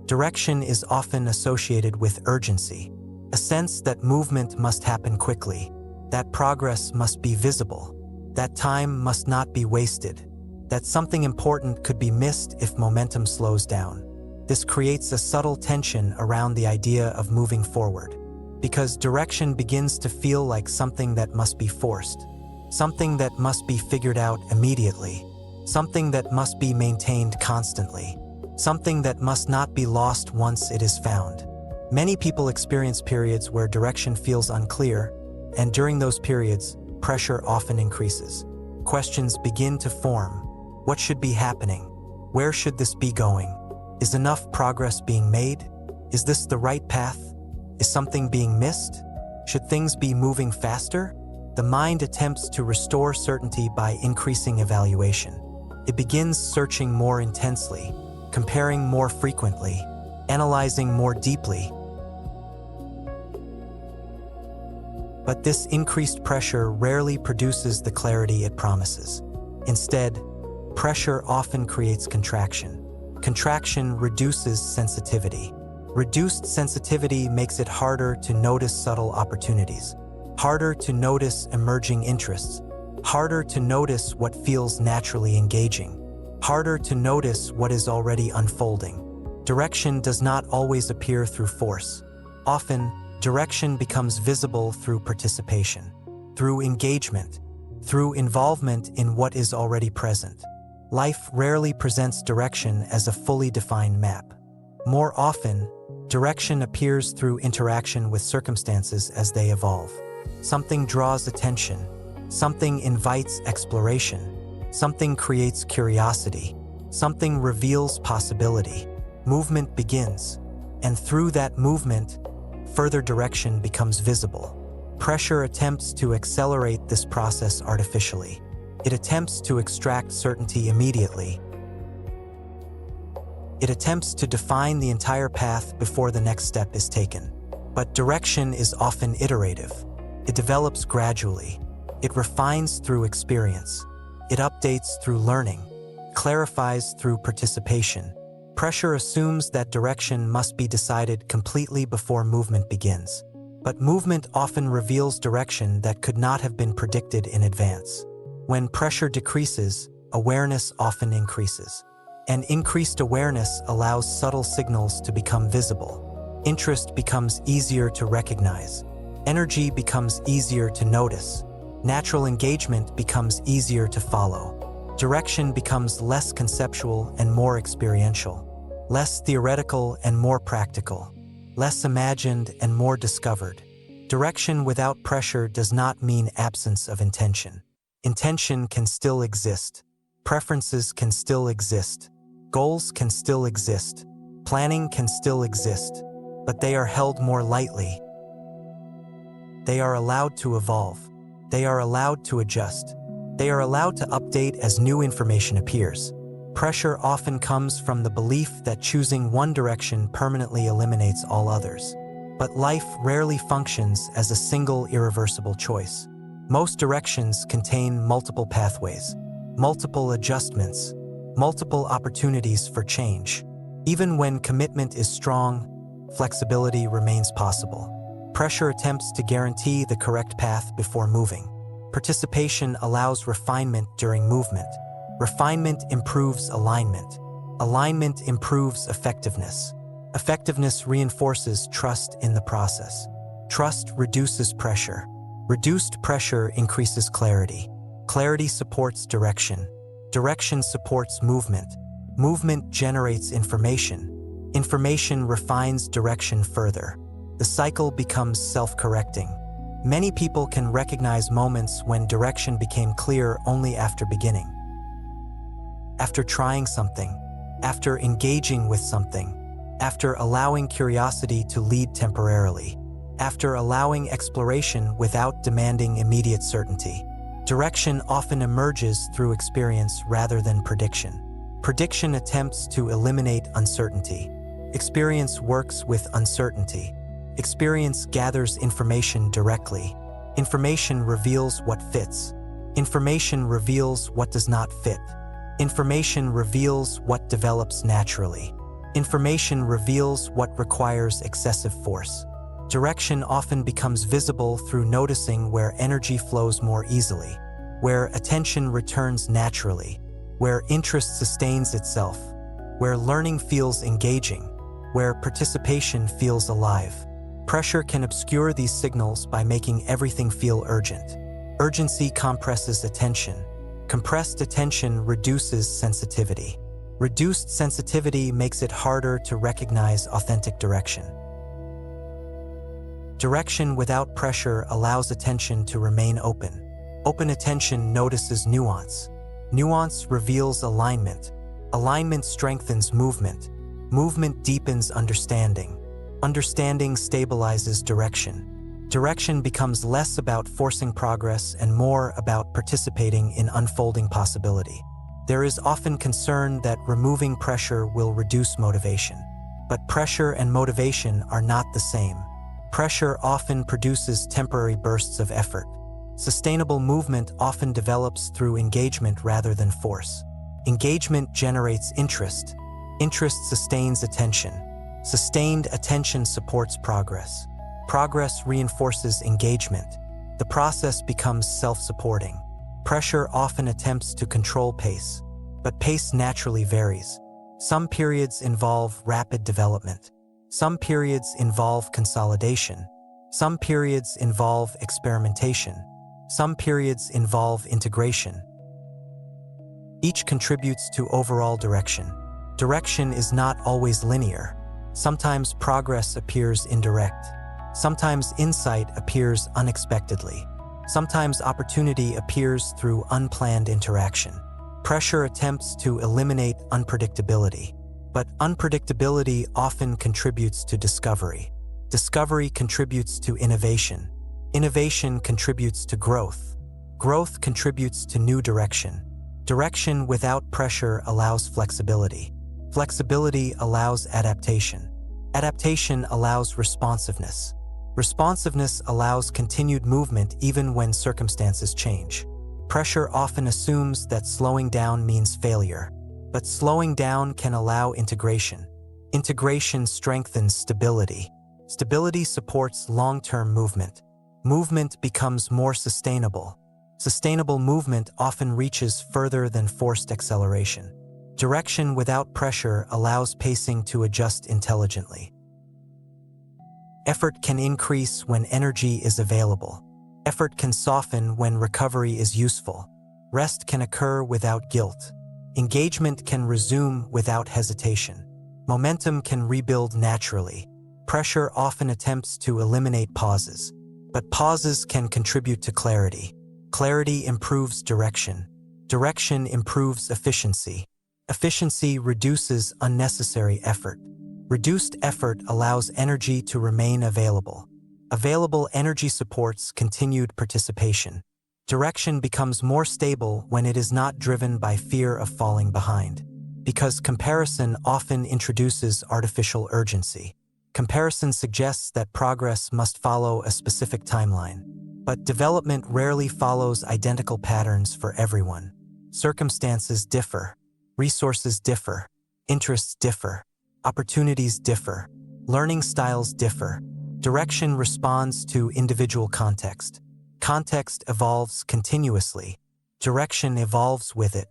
Direction is often associated with urgency, a sense that movement must happen quickly, that progress must be visible, that time must not be wasted, that something important could be missed if momentum slows down. This creates a subtle tension around the idea of moving forward, because direction begins to feel like something that must be forced, something that must be figured out immediately, something that must be maintained constantly, something that must not be lost once it is found. Many people experience periods where direction feels unclear, and during those periods, pressure often increases. Questions begin to form. What should be happening? Where should this be going? Is enough progress being made? Is this the right path? Is something being missed? Should things be moving faster? The mind attempts to restore certainty by increasing evaluation. It begins searching more intensely, comparing more frequently, analyzing more deeply. But this increased pressure rarely produces the clarity it promises. Instead, pressure often creates contraction. Contraction reduces sensitivity. Reduced sensitivity makes it harder to notice subtle opportunities, harder to notice emerging interests, harder to notice what feels naturally engaging, harder to notice what is already unfolding. Direction does not always appear through force. Often, direction becomes visible through participation, through engagement, through involvement in what is already present. Life rarely presents direction as a fully defined map. More often, direction appears through interaction with circumstances as they evolve. Something draws attention, something invites exploration, something creates curiosity, something reveals possibility. Movement begins, and through that movement, further direction becomes visible. Pressure attempts to accelerate this process artificially. It attempts to extract certainty immediately. It attempts to define the entire path before the next step is taken. But direction is often iterative. It develops gradually. It refines through experience. It updates through learning, clarifies through participation. Pressure assumes that direction must be decided completely before movement begins. But movement often reveals direction that could not have been predicted in advance. When pressure decreases, awareness often increases. And increased awareness allows subtle signals to become visible. Interest becomes easier to recognize. Energy becomes easier to notice. Natural engagement becomes easier to follow. Direction becomes less conceptual and more experiential, less theoretical and more practical, less imagined and more discovered. Direction without pressure does not mean absence of intention. Intention can still exist. Preferences can still exist. Goals can still exist. Planning can still exist. But they are held more lightly. They are allowed to evolve. They are allowed to adjust. They are allowed to update as new information appears. Pressure often comes from the belief that choosing one direction permanently eliminates all others. But life rarely functions as a single irreversible choice. Most directions contain multiple pathways, multiple adjustments, multiple opportunities for change. Even when commitment is strong, flexibility remains possible. Pressure attempts to guarantee the correct path before moving. Participation allows refinement during movement. Refinement improves alignment. Alignment improves effectiveness. Effectiveness reinforces trust in the process. Trust reduces pressure. Reduced pressure increases clarity. Clarity supports direction. Direction supports movement. Movement generates information. Information refines direction further. The cycle becomes self-correcting. Many people can recognize moments when direction became clear only after beginning. After trying something, after engaging with something, after allowing curiosity to lead temporarily, after allowing exploration without demanding immediate certainty. Direction often emerges through experience rather than prediction. Prediction attempts to eliminate uncertainty. Experience works with uncertainty. Experience gathers information directly. Information reveals what fits. Information reveals what does not fit. Information reveals what develops naturally. Information reveals what requires excessive force. Direction often becomes visible through noticing where energy flows more easily, where attention returns naturally, where interest sustains itself, where learning feels engaging, where participation feels alive. Pressure can obscure these signals by making everything feel urgent. Urgency compresses attention. Compressed attention reduces sensitivity. Reduced sensitivity makes it harder to recognize authentic direction. Direction without pressure allows attention to remain open. Open attention notices nuance. Nuance reveals alignment. Alignment strengthens movement. Movement deepens understanding. Understanding stabilizes direction. Direction becomes less about forcing progress and more about participating in unfolding possibility. There is often concern that removing pressure will reduce motivation. But pressure and motivation are not the same. Pressure often produces temporary bursts of effort. Sustainable movement often develops through engagement rather than force. Engagement generates interest. Interest sustains attention. Sustained attention supports progress. Progress reinforces engagement. The process becomes self-supporting. Pressure often attempts to control pace, but pace naturally varies. Some periods involve rapid development. Some periods involve consolidation. Some periods involve experimentation. Some periods involve integration. Each contributes to overall direction. Direction is not always linear. Sometimes progress appears indirect. Sometimes insight appears unexpectedly. Sometimes opportunity appears through unplanned interaction. Pressure attempts to eliminate unpredictability, but unpredictability often contributes to discovery. Discovery contributes to innovation. Innovation contributes to growth. Growth contributes to new direction. Direction without pressure allows flexibility. Flexibility allows adaptation. Adaptation allows responsiveness. Responsiveness allows continued movement even when circumstances change. Pressure often assumes that slowing down means failure, but slowing down can allow integration. Integration strengthens stability. Stability supports long-term movement. Movement becomes more sustainable. Sustainable movement often reaches further than forced acceleration. Direction without pressure allows pacing to adjust intelligently. Effort can increase when energy is available. Effort can soften when recovery is useful. Rest can occur without guilt. Engagement can resume without hesitation. Momentum can rebuild naturally. Pressure often attempts to eliminate pauses, but pauses can contribute to clarity. Clarity improves direction. Direction improves efficiency. Efficiency reduces unnecessary effort. Reduced effort allows energy to remain available. Available energy supports continued participation. Direction becomes more stable when it is not driven by fear of falling behind, because comparison often introduces artificial urgency. Comparison suggests that progress must follow a specific timeline, but development rarely follows identical patterns for everyone. Circumstances differ. Resources differ. Interests differ. Opportunities differ. Learning styles differ. Direction responds to individual context. Context evolves continuously. Direction evolves with it.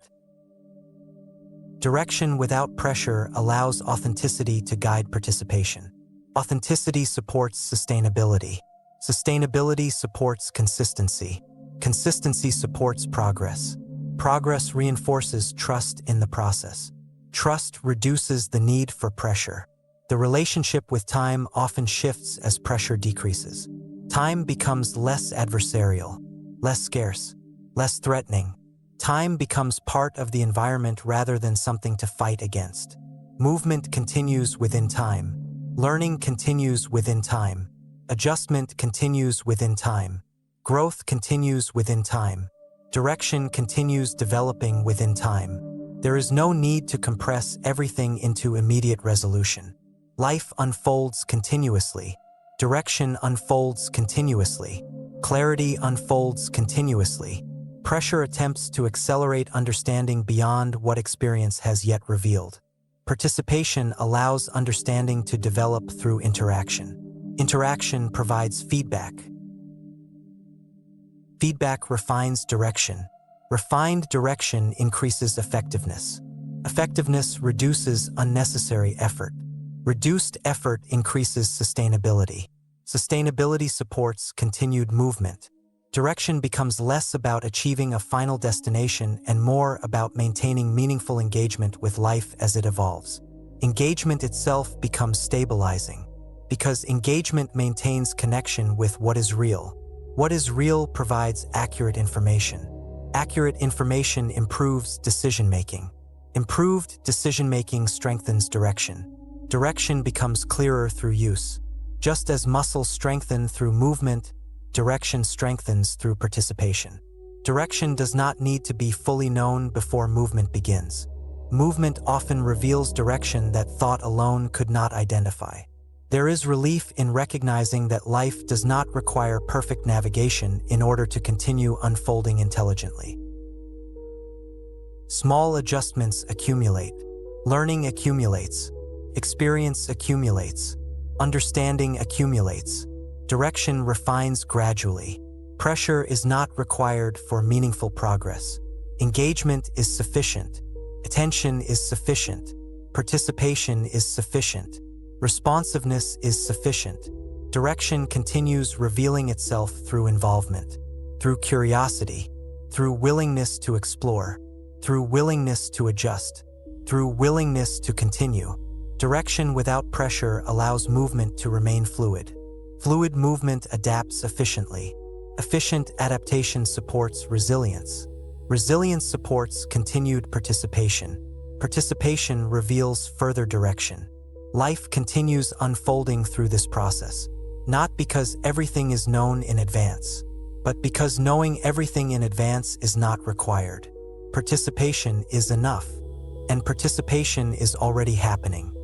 Direction without pressure allows authenticity to guide participation. Authenticity supports sustainability. Sustainability supports consistency. Consistency supports progress. Progress reinforces trust in the process. Trust reduces the need for pressure. The relationship with time often shifts as pressure decreases. Time becomes less adversarial, less scarce, less threatening. Time becomes part of the environment rather than something to fight against. Movement continues within time. Learning continues within time. Adjustment continues within time. Growth continues within time. Direction continues developing within time. There is no need to compress everything into immediate resolution. Life unfolds continuously. Direction unfolds continuously. Clarity unfolds continuously. Pressure attempts to accelerate understanding beyond what experience has yet revealed. Participation allows understanding to develop through interaction. Interaction provides feedback. Feedback refines direction. Refined direction increases effectiveness. Effectiveness reduces unnecessary effort. Reduced effort increases sustainability. Sustainability supports continued movement. Direction becomes less about achieving a final destination and more about maintaining meaningful engagement with life as it evolves. Engagement itself becomes stabilizing, because engagement maintains connection with what is real. What is real provides accurate information. Accurate information improves decision-making. Improved decision-making strengthens direction. Direction becomes clearer through use. Just as muscles strengthen through movement, direction strengthens through participation. Direction does not need to be fully known before movement begins. Movement often reveals direction that thought alone could not identify. There is relief in recognizing that life does not require perfect navigation in order to continue unfolding intelligently. Small adjustments accumulate. Learning accumulates. Experience accumulates. Understanding accumulates. Direction refines gradually. Pressure is not required for meaningful progress. Engagement is sufficient. Attention is sufficient. Participation is sufficient. Responsiveness is sufficient. Direction continues revealing itself through involvement, through curiosity, through willingness to explore, through willingness to adjust, through willingness to continue. Direction without pressure allows movement to remain fluid. Fluid movement adapts efficiently. Efficient adaptation supports resilience. Resilience supports continued participation. Participation reveals further direction. Life continues unfolding through this process, not because everything is known in advance, but because knowing everything in advance is not required. Participation is enough, and participation is already happening.